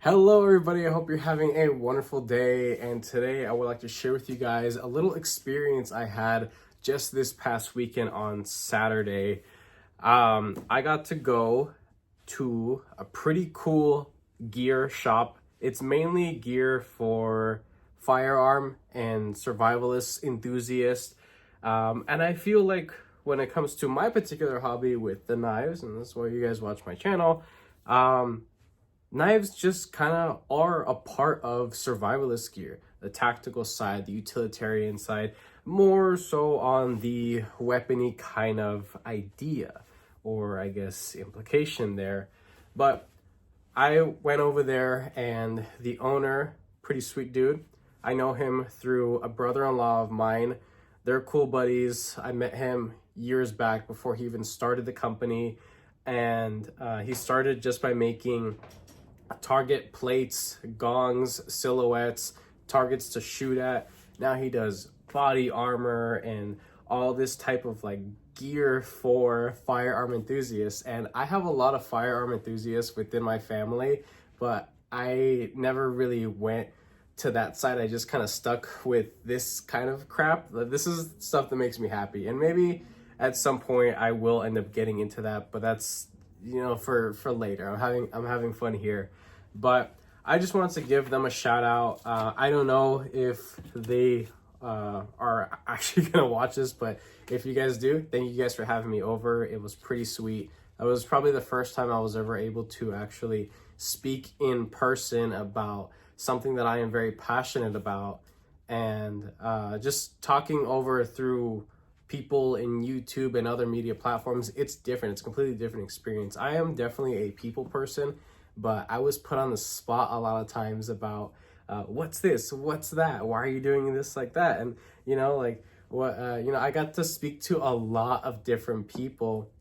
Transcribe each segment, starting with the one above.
Hello everybody, I hope you're having a wonderful day, and today I would like to share with you guys a little experience I had just this past weekend on Saturday. I got to go to a pretty cool gear shop. It's mainly gear for firearm and survivalist enthusiasts. And I feel like when it comes to my particular hobby with the knives, and that's why you guys watch my channel, knives just kind of are a part of survivalist gear, the tactical side, the utilitarian side, more so on the weapony kind of idea, or I guess implication there. But I went over there and the owner, pretty sweet dude, I know him through a brother-in-law of mine. They're cool buddies. I met him years back before he even started the company, and he started just by making target plates, gongs, silhouettes, targets to shoot at. Now he does body armor and all this type of like gear for firearm enthusiasts. And I have a lot of firearm enthusiasts within my family, but I never really went to that side. I just kind of stuck with this kind of crap. This is stuff that makes me happy, and maybe at some point I will end up getting into that, but that's, you know, for later. I'm having fun here, but I just wanted to give them a shout out. I don't know if they are actually gonna watch this, but if you guys do, thank you guys for having me over. It was pretty sweet. That was probably the first time I was ever able to actually speak in person about something that I am very passionate about, and just talking over through people in YouTube and other media platforms, it's different. It's a completely different experience. I am definitely a people person, but I was put on the spot a lot of times about what's this, what's that, why are you doing this like that, and I got to speak to a lot of different people.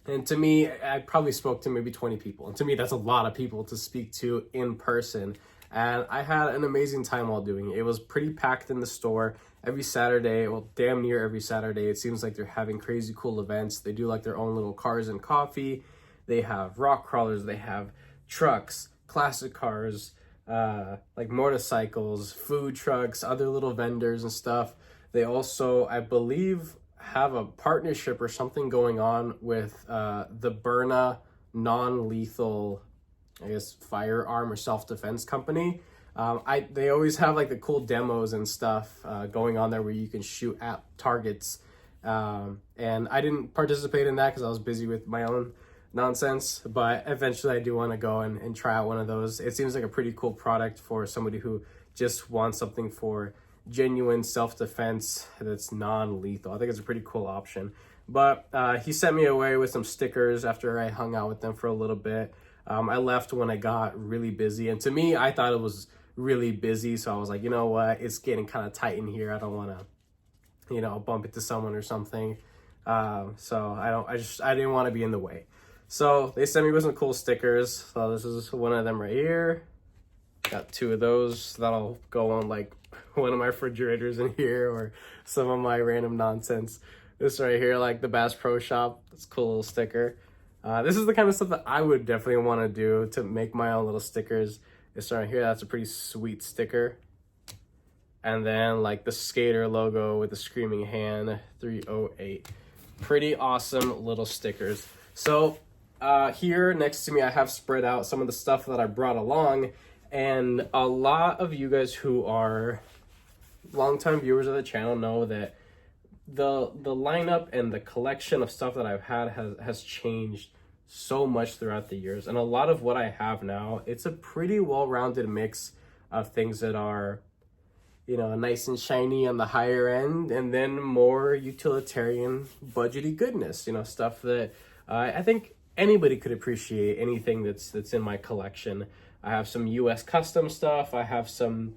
And to me, I probably spoke to maybe 20 people, and to me that's a lot of people to speak to in person. And I had an amazing time while doing it. It was pretty packed in the store every Saturday, well, damn near every Saturday. It seems like they're having crazy cool events. They do like their own little cars and coffee. They have rock crawlers, they have trucks, classic cars, like motorcycles, food trucks, other little vendors and stuff. They also, I believe, have a partnership or something going on with the Berna non-lethal, I guess, firearm or self-defense company. They always have like the cool demos and stuff going on there where you can shoot at targets. And I didn't participate in that because I was busy with my own nonsense, but eventually I do want to go and try out one of those. It seems like a pretty cool product for somebody who just wants something for genuine self-defense that's non-lethal. I think it's a pretty cool option. But he sent me away with some stickers after I hung out with them for a little bit. I left when I got really busy, and to me, I thought it was really busy, so I was like, you know what, it's getting kind of tight in here. I don't want to, bump into someone or something. So I didn't want to be in the way. So they sent me with some cool stickers. So this is one of them right here. Got two of those. That'll go on like one of my refrigerators in here, or some of my random nonsense. This right here, like the Bass Pro Shop. It's a cool little sticker. This is the kind of stuff that I would definitely want to do, to make my own little stickers. This right here, that's a pretty sweet sticker. And then like the skater logo with the screaming hand, 308. Pretty awesome little stickers. So here next to me, I have spread out some of the stuff that I brought along. And a lot of you guys who are longtime viewers of the channel know that the lineup and the collection of stuff that I've had has changed so much throughout the years. And a lot of what I have now, it's a pretty well-rounded mix of things that are, nice and shiny on the higher end, and then more utilitarian, budgety goodness, stuff that I think anybody could appreciate. Anything that's in my collection. I have some US custom stuff. I have some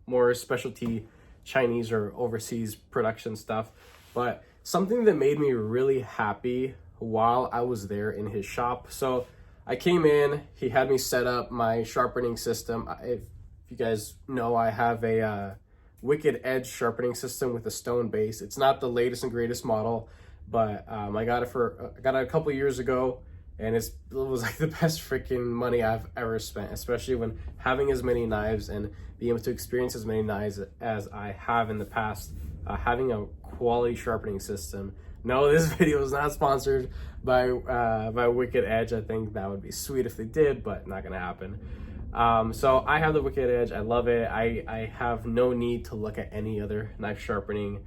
more specialty Chinese or overseas production stuff. But something that made me really happy while I was there in his shop. So I came in, he had me set up my sharpening system. If you guys know, I have a Wicked Edge sharpening system with a stone base. It's not the latest and greatest model, but I got it a couple years ago, and it was like the best freaking money I've ever spent, especially when having as many knives and being able to experience as many knives as I have in the past, having a quality sharpening system. No, this video is not sponsored by Wicked Edge. I think that would be sweet if they did, but not gonna happen. So I have the Wicked Edge. I love it. I have no need to look at any other knife sharpening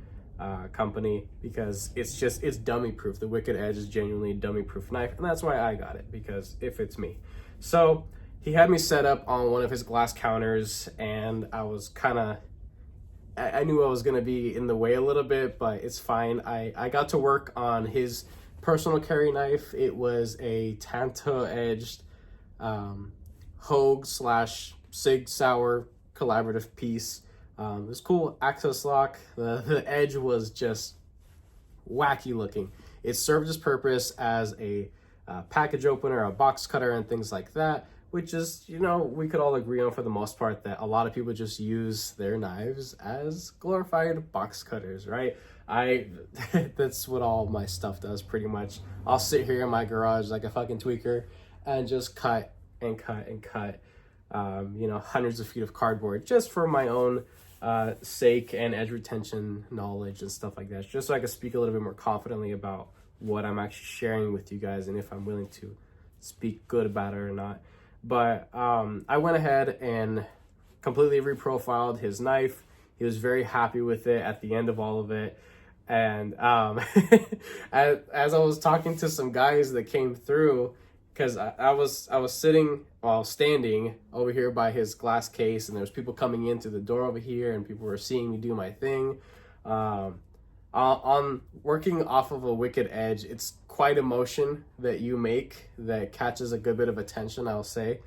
company, because it's dummy proof. The Wicked Edge is genuinely a dummy proof knife, and that's why I got it, because it fits me. So he had me set up on one of his glass counters, and I was I knew I was gonna be in the way a little bit, but it's fine. I got to work on his personal carry knife. It was a Tanto edged Hogue / Sig Sauer collaborative piece. It was cool, access lock. The edge was just wacky looking. It served its purpose as a package opener, a box cutter, and things like that, which is, you know, we could all agree on for the most part that a lot of people just use their knives as glorified box cutters, right? That's what all my stuff does pretty much. I'll sit here in my garage like a fucking tweaker and just cut and cut and cut, you know, hundreds of feet of cardboard just for my own sake and edge retention knowledge and stuff like that, just so I can speak a little bit more confidently about what I'm actually sharing with you guys, and if I'm willing to speak good about it or not. But I went ahead and completely reprofiled his knife. He was very happy with it at the end of all of it. And as I was talking to some guys that came through, because I was standing over here by his glass case, and there was people coming in through the door over here, and people were seeing me do my thing. On working off of a Wicked Edge, it's quite a motion that you make that catches a good bit of attention, I'll say.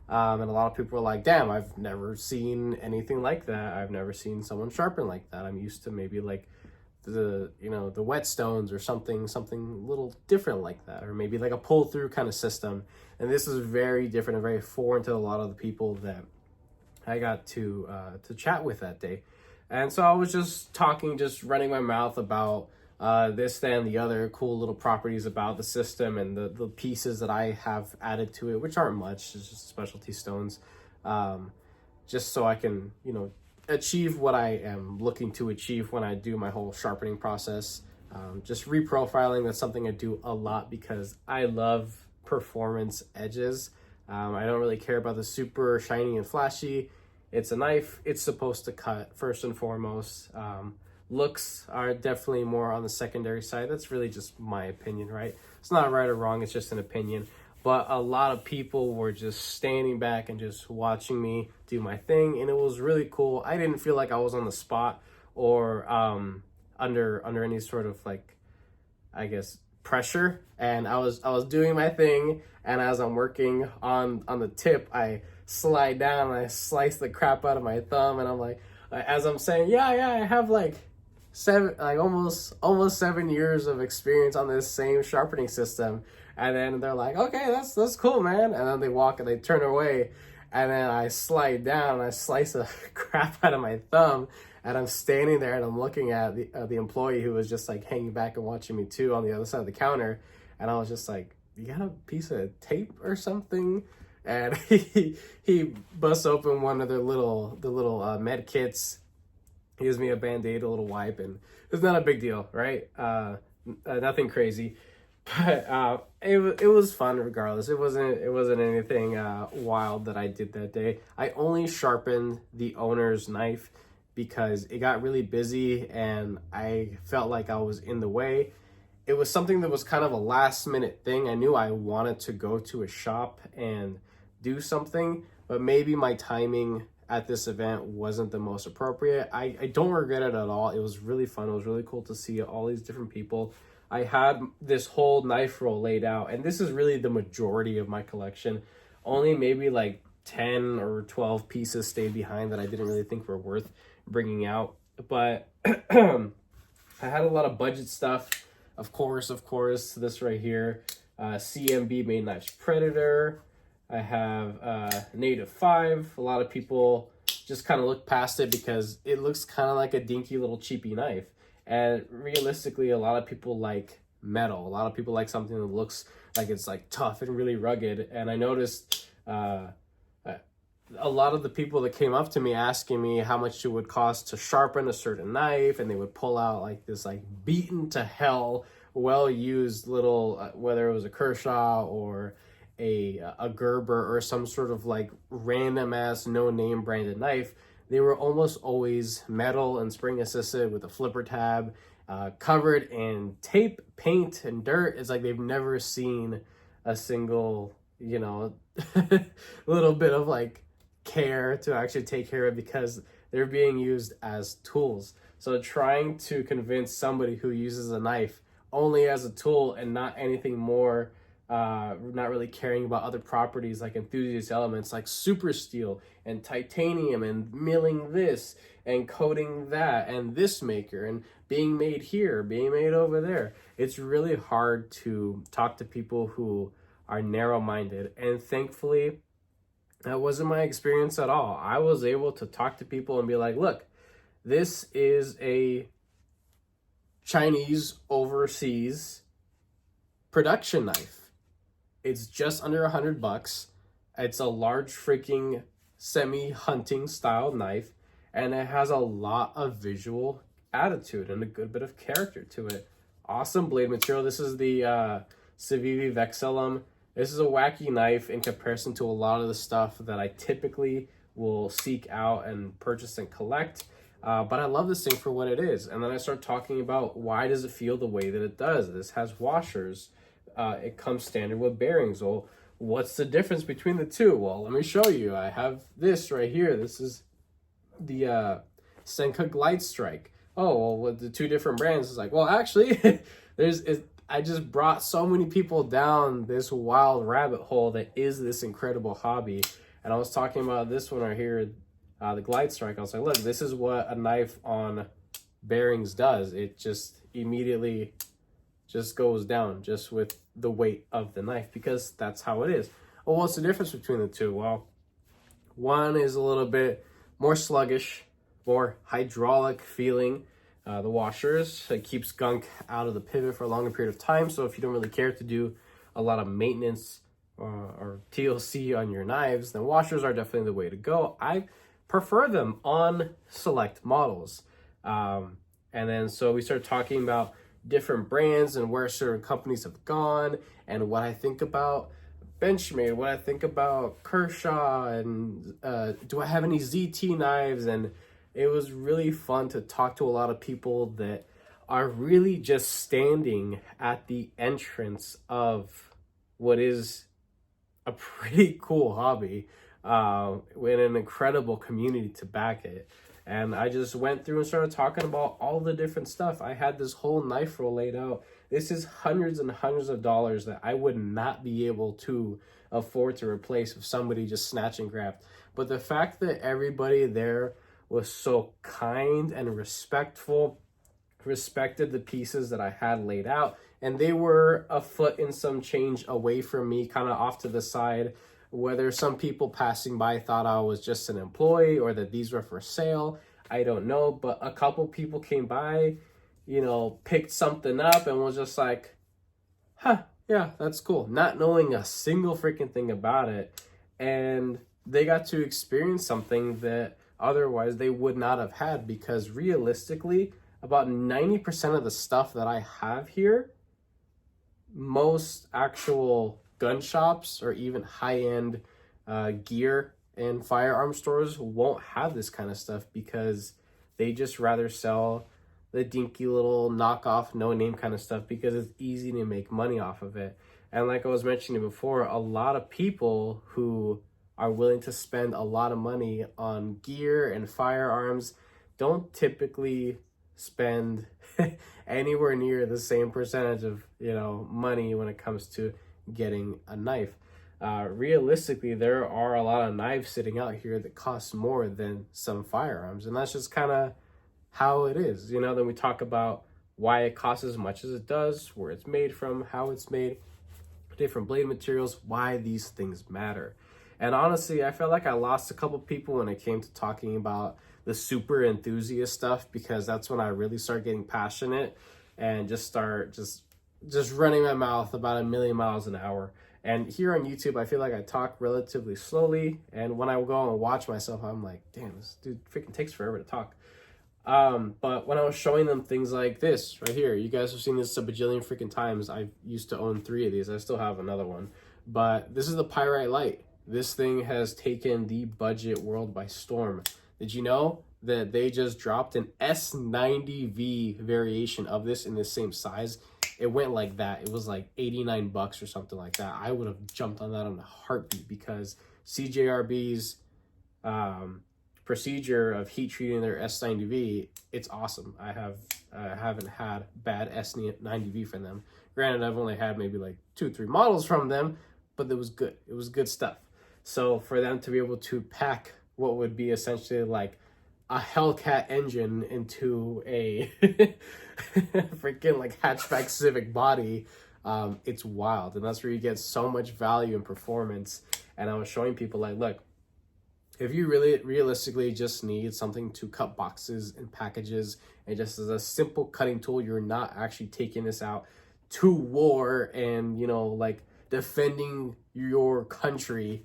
And a lot of people are like, damn, I've never seen anything like that. I've never seen someone sharpen like that. I'm used to maybe like the whetstones or something a little different like that, or maybe like a pull through kind of system. And this is very different and very foreign to a lot of the people that I got to chat with that day. And so I was just talking, just running my mouth about this, that, and the other cool little properties about the system and the pieces that I have added to it, which aren't much, it's just specialty stones, just so I can, you know, achieve what I am looking to achieve when I do my whole sharpening process. Just reprofiling, that's something I do a lot because I love performance edges. I don't really care about the super shiny and flashy. It's a knife, it's supposed to cut first and foremost. Looks are definitely more on the secondary side. That's really just my opinion, right? It's not right or wrong, it's just an opinion. But a lot of people were just standing back and just watching me do my thing, and it was really cool. I didn't feel like I was on the spot or under any sort of, like, I guess, pressure. And I was doing my thing, and as I'm working on the tip, I slide down and I slice the crap out of my thumb, and I'm like, as I'm saying, yeah, I have like almost 7 years of experience on this same sharpening system. And then they're like, okay, that's cool, man. And then they walk and they turn away, and then I slide down and I slice the crap out of my thumb, and I'm standing there and I'm looking at the employee who was just like hanging back and watching me too on the other side of the counter. And I was just like, you got a piece of tape or something? And he busts open one of the little med kits. He gives me a Band-Aid, a little wipe, and it's not a big deal, right? Nothing crazy, but it was fun regardless. It wasn't anything wild that I did that day. I only sharpened the owner's knife because it got really busy and I felt like I was in the way. It was something that was kind of a last minute thing. I knew I wanted to go to a shop and do something, but maybe my timing at this event wasn't the most appropriate. I don't regret it at all. It was really fun. It was really cool to see all these different people. I had this whole knife roll laid out, and this is really the majority of my collection. Only maybe like 10 or 12 pieces stayed behind that I didn't really think were worth bringing out. But I had a lot of budget stuff. Of course, this right here, CMB Made Knives Predator. I have Native 5. A lot of people just kind of look past it because it looks kind of like a dinky little cheapy knife. And realistically, a lot of people like metal. A lot of people like something that looks like it's like tough and really rugged. And I noticed a lot of the people that came up to me asking me how much it would cost to sharpen a certain knife, and they would pull out like this like beaten to hell, well used little whether it was a Kershaw or a Gerber or some sort of like random ass no name branded knife. They were almost always metal and spring assisted with a flipper tab, covered in tape, paint, and dirt. It's like they've never seen a single, you know, little bit of like care to actually take care of, because they're being used as tools. So trying to convince somebody who uses a knife only as a tool and not anything more, not really caring about other properties like enthusiast elements like super steel and titanium and milling this and coating that and this maker and being made here, being made over there. It's really hard to talk to people who are narrow-minded, and thankfully that wasn't my experience at all. I was able to talk to people and be like, look, this is a Chinese overseas production knife. It's just under $100. It's a large freaking semi-hunting style knife, and it has a lot of visual attitude and a good bit of character to it. Awesome blade material. This is the Civivi Vexillum. This is a wacky knife in comparison to a lot of the stuff that I typically will seek out and purchase and collect. But I love this thing for what it is. And then I start talking about why does it feel the way that it does. This has washers. It comes standard with bearings. Well, what's the difference between the two? Well, let me show you. I have this right here. This is the Senka Glide Strike. Oh, well, with the two different brands, it's like, well, actually, I just brought so many people down this wild rabbit hole that is this incredible hobby. And I was talking about this one right here, the Glide Strike. I was like, look, this is what a knife on bearings does. It just immediately just goes down just with the weight of the knife, because that's how it is. Well, what's the difference between the two? Well, one is a little bit more sluggish, more hydraulic feeling. The washers, it keeps gunk out of the pivot for a longer period of time. So if you don't really care to do a lot of maintenance or TLC on your knives, then washers are definitely the way to go. I prefer them on select models. And then so we started talking about different brands and where certain companies have gone and what I think about Benchmade, what I think about Kershaw, and do I have any ZT knives? And it was really fun to talk to a lot of people that are really just standing at the entrance of what is a pretty cool hobby, with an incredible community to back it. And I just went through and started talking about all the different stuff. I had this whole knife roll laid out. This is hundreds and hundreds of dollars that I would not be able to afford to replace if somebody just snatch and grabbed. But the fact that everybody there was so kind and respectful, respected the pieces that I had laid out, and they were a foot and some change away from me, kind of off to the side. Whether some people passing by thought I was just an employee or that these were for sale, I don't know. But a couple people came by, you know, picked something up and was just like, huh, yeah, that's cool. Not knowing a single freaking thing about it. And they got to experience something that otherwise they would not have had, because realistically, about 90% of the stuff that I have here, most actual gun shops or even high-end gear and firearm stores won't have this kind of stuff, because they just rather sell the dinky little knockoff, no-name kind of stuff, because it's easy to make money off of it. And like I was mentioning before, a lot of people who are willing to spend a lot of money on gear and firearms don't typically spend anywhere near the same percentage of, you know, money when it comes to getting a knife. Realistically, there are a lot of knives sitting out here that cost more than some firearms, and that's just kind of how it is, you know. Then we talk about why it costs as much as it does, where it's made from, how it's made, different blade materials, why these things matter. And honestly, I felt like I lost a couple people when it came to talking about the super enthusiast stuff, because that's when I really start getting passionate and just start just running my mouth about 1,000,000 miles an hour. And here on YouTube, I feel like I talk relatively slowly. And when I go and watch myself, I'm like, damn, this dude freaking takes forever to talk. But when I was showing them things like this right here, you guys have seen this a bajillion freaking times. I used to own 3 of these. I still have another one. But this is the Pyrite Light. This thing has taken the budget world by storm. Did you know that they just dropped an S90V variation of this in the same size? It went like that. It was like 89 bucks or something like that. I would have jumped on that on a heartbeat because CJRB's procedure of heat treating their S90V, it's awesome. I haven't had bad S90V from them. Granted, I've only had maybe like 2 or 3 models from them, but it was good. It was good stuff. So for them to be able to pack what would be essentially like a Hellcat engine into a freaking like hatchback Civic body, it's wild. And that's where you get so much value and performance. And I was showing people like, look, if you really realistically just need something to cut boxes and packages and just as a simple cutting tool, you're not actually taking this out to war and, you know, like defending your country,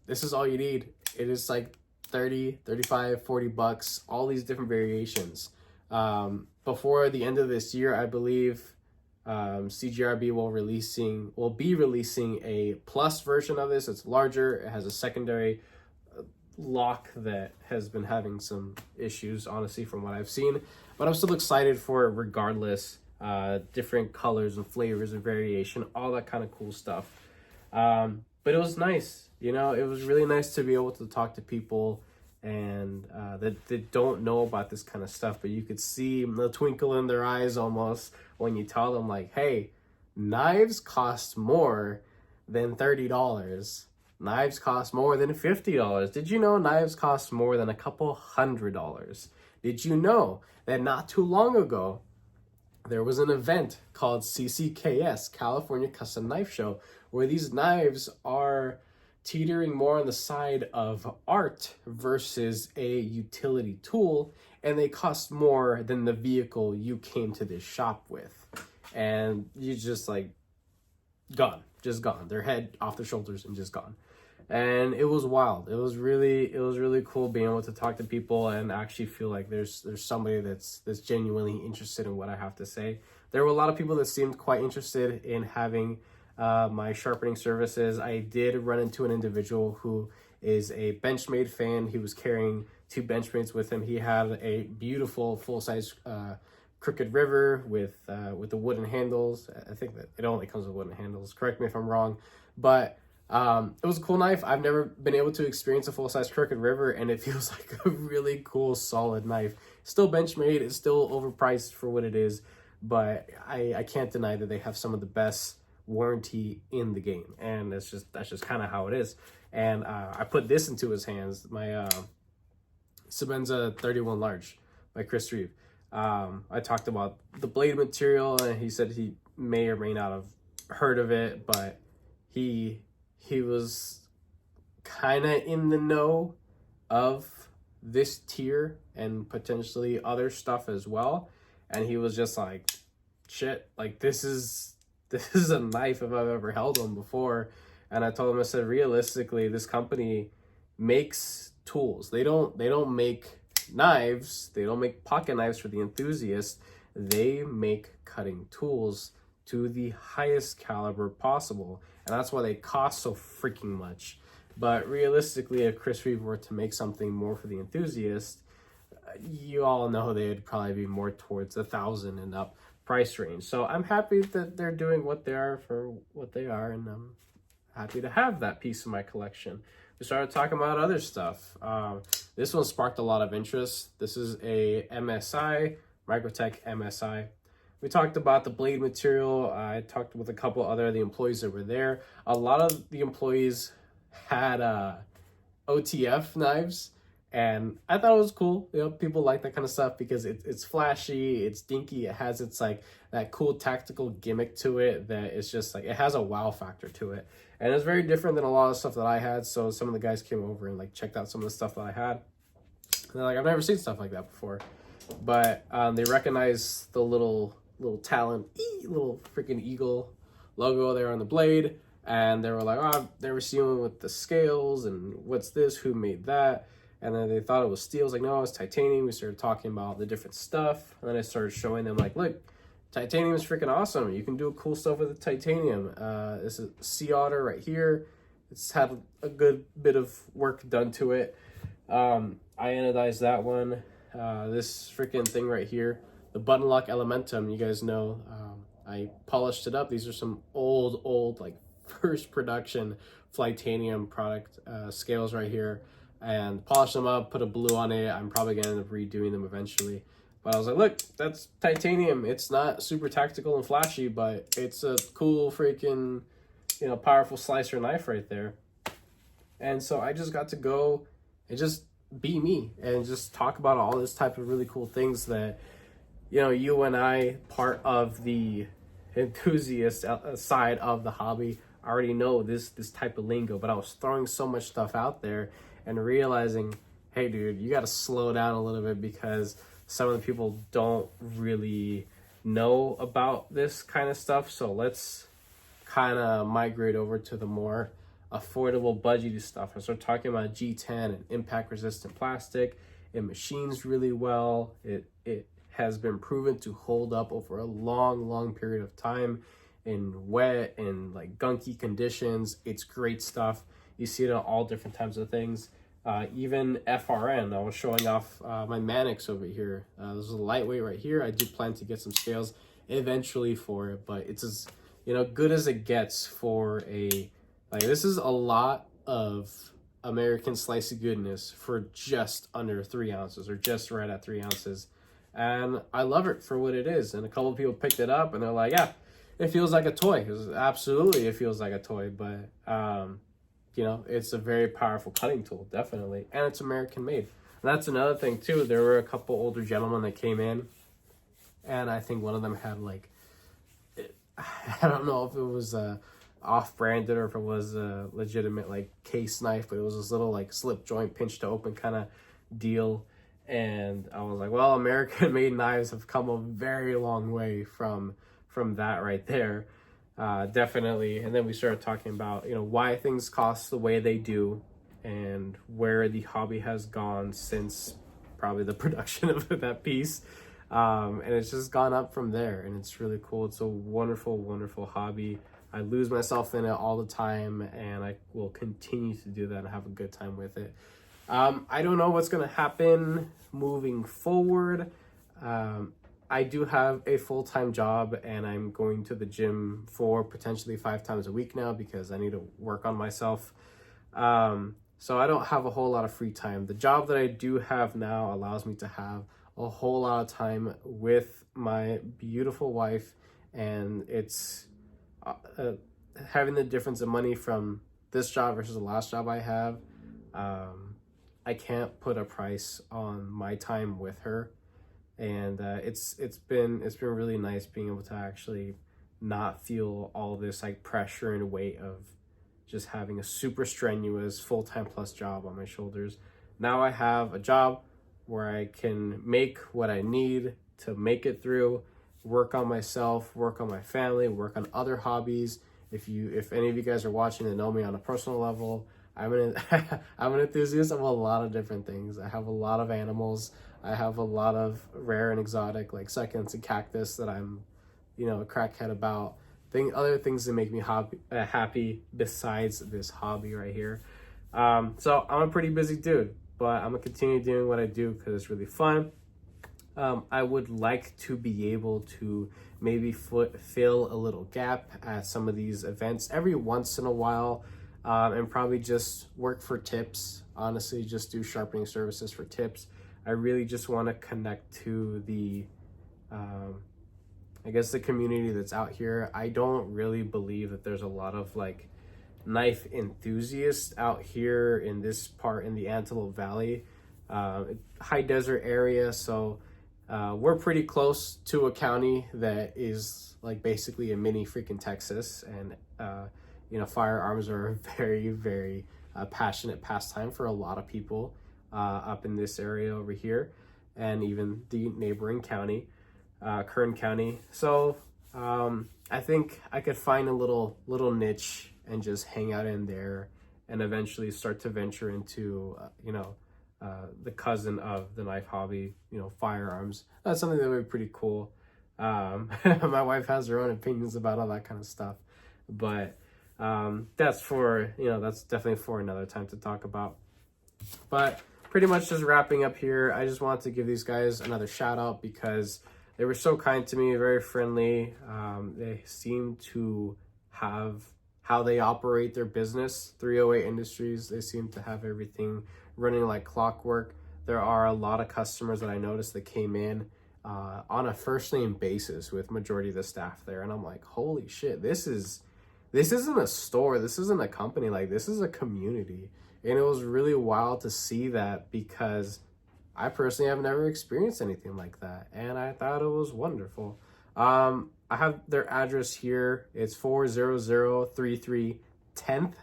this is all you need. It is like 30, 35, 40 bucks, all these different variations. Before the end of this year, I believe CGRB will be releasing a plus version of this. It's larger. It has a secondary lock that has been having some issues, honestly, from what I've seen. But I'm still excited for it regardless. Different colors and flavors and variation, all that kind of cool stuff. But it was nice. You know, it was really nice to be able to talk to people and that don't know about this kind of stuff, but you could see the twinkle in their eyes almost when you tell them like, hey, knives cost more than $30. Knives cost more than $50. Did you know knives cost more than a couple $100? Did you know that not too long ago, there was an event called CCKS, California Custom Knife Show, where these knives are teetering more on the side of art versus a utility tool, and they cost more than the vehicle you came to this shop with. And you just like, gone, just gone. Their head off their shoulders and just gone. And it was wild. It was really cool being able to talk to people and actually feel like there's somebody that's genuinely interested in what I have to say. There were a lot of people that seemed quite interested in having my sharpening services. I did run into an individual who is a Benchmade fan. He was carrying 2 Benchmades with him. He had a beautiful full-size Crooked River with the wooden handles. I think that it only comes with wooden handles. Correct me if I'm wrong, but it was a cool knife. I've never been able to experience a full-size Crooked River, and it feels like a really cool, solid knife. Still Benchmade. It's still overpriced for what it is, but I can't deny that they have some of the best warranty in the game, and that's just kind of how it is. And I put this into his hands, my Sebenza 31 large by Chris Reeve. I talked about the blade material, and he said he may or may not have heard of it, but he was kind of in the know of this tier and potentially other stuff as well, and he was just like, shit, like this is a knife if I've ever held one before. And I told him, I said, realistically, this company makes tools. They don't make knives. They don't make pocket knives for the enthusiast. They make cutting tools to the highest caliber possible. And that's why they cost so freaking much. But realistically, if Chris Reeve were to make something more for the enthusiast, you all know they'd probably be more towards 1,000 and up price range. So I'm happy that they're doing what they are for what they are, and I'm happy to have that piece of my collection. We started talking about other stuff. This one sparked a lot of interest. This is a MSI, Microtech MSI. We talked about the blade material. I talked with a couple other of the employees that were there. A lot of the employees had OTF knives, and I thought it was cool. You know, people like that kind of stuff because it's flashy, it's dinky, it has its like that cool tactical gimmick to it that it's just like, it has a wow factor to it. And it's very different than a lot of stuff that I had. So some of the guys came over and like checked out some of the stuff that I had. And they're like, I've never seen stuff like that before. But they recognize the little little talon, little freaking eagle logo there on the blade. And they were like, oh, I've never seen one with the scales, and what's this? Who made that? And then they thought it was steel. I was like, no, it's titanium. We started talking about the different stuff. And then I started showing them, like, look, titanium is freaking awesome. You can do cool stuff with the titanium. This is sea otter right here. It's had a good bit of work done to it. I anodized that one. This freaking thing right here, the button lock elementum, you guys know, I polished it up. These are some old, like, first production Flightanium product scales right here, and polish them up, put a blue on it. I'm probably gonna end up redoing them eventually, but I was like, look, that's titanium. It's not super tactical and flashy, but it's a cool freaking, you know, powerful slicer knife right there. And so I just got to go and just be me and just talk about all this type of really cool things that, you know, you and I, part of the enthusiast side of the hobby, I already know this type of lingo. But I was throwing so much stuff out there and realizing, hey dude, you got to slow down a little bit, because some of the people don't really know about this kind of stuff. So let's kind of migrate over to the more affordable, budgety stuff. I start talking about G10 and impact resistant plastic. It machines really well. It has been proven to hold up over a long period of time in wet and like gunky conditions. It's great stuff. You see it on all different types of things. Even FRN, I was showing off my Mannix over here. This is a lightweight right here. I do plan to get some scales eventually for it, but it's as, you know, good as it gets for a, like, this is a lot of American slicey goodness for just under 3 ounces, or just right at 3 ounces. And I love it for what it is. And a couple of people picked it up and they're like, yeah, it feels like a toy. Absolutely, it feels like a toy. But, you know, it's a very powerful cutting tool, definitely. And it's American made. And that's another thing, too. There were a couple older gentlemen that came in. And I think one of them had, like, I don't know if it was off-branded or if it was a legitimate, like, case knife. But it was this little, like, slip joint, pinch to open kind of deal. And I was like, well, American-made knives have come a very long way from that right there, definitely. And then we started talking about, you know, why things cost the way they do and where the hobby has gone since probably the production of that piece. And it's just gone up from there, and it's really cool. It's a wonderful hobby. I lose myself in it all the time, and I will continue to do that and have a good time with it. I don't know what's going to happen moving forward. I do have a full-time job, and I'm going to the gym for potentially 5 times a week now because I need to work on myself. So I don't have a whole lot of free time. The job that I do have now allows me to have a whole lot of time with my beautiful wife, and it's having the difference of money from this job versus the last job I have. I can't put a price on my time with her, and it's been really nice being able to actually not feel all this like pressure and weight of just having a super strenuous full-time plus job on my shoulders. Now I have a job where I can make what I need to make it through, work on myself, work on my family, work on other hobbies. If any of you guys are watching and know me on a personal level, I'm an enthusiast of a lot of different things. I have a lot of animals. I have a lot of rare and exotic, like succulents and cactus that I'm, you know, a crackhead about. Other things that make me happy besides this hobby right here. So I'm a pretty busy dude, but I'm gonna continue doing what I do because it's really fun. I would like to be able to maybe fill a little gap at some of these events every once in a while. And probably just work for tips. Honestly, just do sharpening services for tips. I really just want to connect to the, I guess, the community that's out here. I don't really believe that there's a lot of like knife enthusiasts out here in this part in the Antelope Valley, high desert area. So we're pretty close to a county that is like basically a mini freaking Texas, and you know, firearms are a very passionate pastime for a lot of people up in this area over here, and even the neighboring county. Kern County. So I think I could find a little niche and just hang out in there, and eventually start to venture into the cousin of the knife hobby, firearms. That's something that would be pretty cool. My wife has her own opinions about all that kind of stuff, but that's definitely for another time to talk about. But pretty much just wrapping up here, I just wanted to give these guys another shout out because they were so kind to me, very friendly. They seem to have how they operate their business, 308 Industries. They seem to have everything running like clockwork. There are a lot of customers that I noticed that came in on a first name basis with majority of the staff there. And I'm like, holy shit, this isn't a store. This isn't a company. Like, this is a community. And it was really wild to see that because I personally have never experienced anything like that. And I thought it was wonderful. I have their address here. It's 40033 10th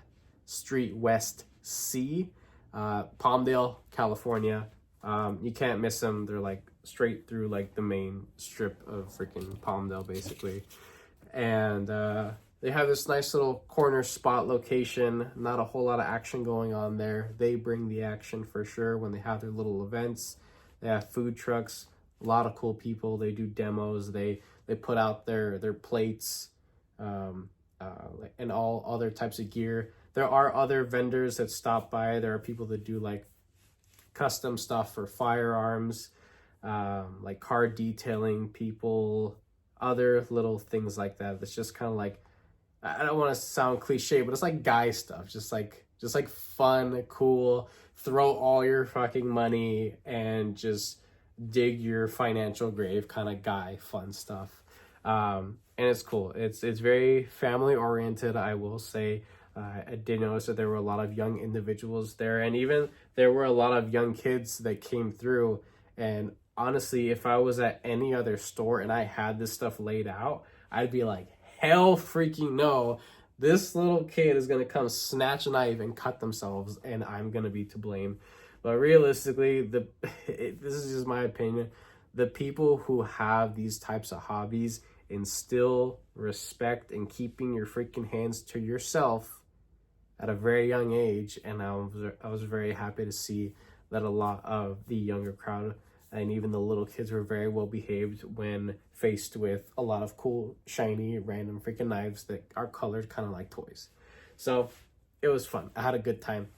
Street West C, Palmdale, California. You can't miss them. They're like straight through like the main strip of freaking Palmdale, basically. And they have this nice little corner spot location. Not a whole lot of action going on there. They bring the action for sure when they have their little events. They have food trucks, a lot of cool people. They do demos. They put out their plates and all other types of gear. There are other vendors that stop by. There are people that do like custom stuff for firearms, like car detailing people, other little things like that. It's just kind of like, I don't want to sound cliche, but it's like guy stuff, just like fun, cool, throw all your fucking money and just dig your financial grave kind of guy fun stuff. And it's cool. It's very family oriented, I will say. I did notice that there were a lot of young individuals there, and even there were a lot of young kids that came through. And honestly, if I was at any other store and I had this stuff laid out, I'd be like, hell freaking no, this little kid is going to come snatch a knife and cut themselves, and I'm going to be to blame. But realistically, this is just my opinion. The people who have these types of hobbies instill respect and keeping your freaking hands to yourself at a very young age. And I was very happy to see that a lot of the younger crowd and even the little kids were very well behaved when faced with a lot of cool, shiny, random freaking knives that are colored kind of like toys. So it was fun. I had a good time.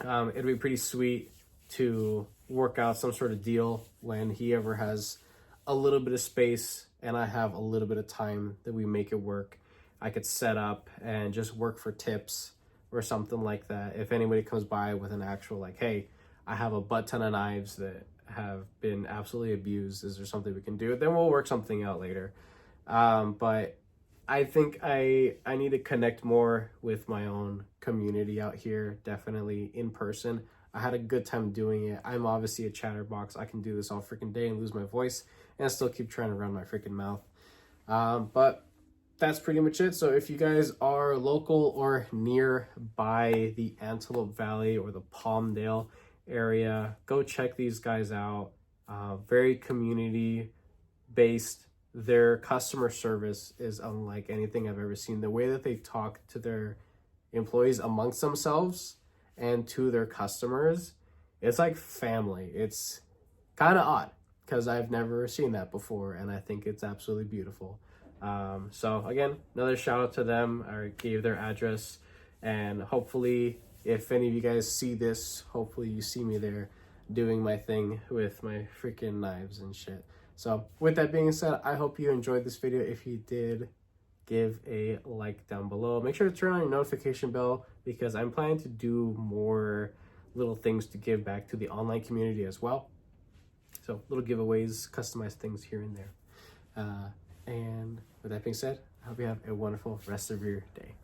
It'd be pretty sweet to work out some sort of deal when he ever has a little bit of space and I have a little bit of time that we make it work. I could set up and just work for tips or something like that. If anybody comes by with an actual like, hey, I have a butt ton of knives that have been absolutely abused. Is there something we can do? Then we'll work something out later. But I think I need to connect more with my own community out here, definitely in person. I had a good time doing it. I'm obviously a chatterbox. I can do this all freaking day and lose my voice and still keep trying to run my freaking mouth. But that's pretty much it. So if you guys are local or nearby the Antelope Valley or the Palmdale area, go check these guys out. Very community based. Their customer service is unlike anything I've ever seen. The way that they talk to their employees amongst themselves and to their customers, it's like family. It's kind of odd because I've never seen that before, and I think it's absolutely beautiful. So again, another shout out to them. I gave their address, and hopefully if any of you guys see this, hopefully you see me there doing my thing with my freaking knives and shit. So with that being said, I hope you enjoyed this video. If you did, give a like down below. Make sure to turn on your notification bell because I'm planning to do more little things to give back to the online community as well. So little giveaways, customized things here and there. And with that being said, I hope you have a wonderful rest of your day.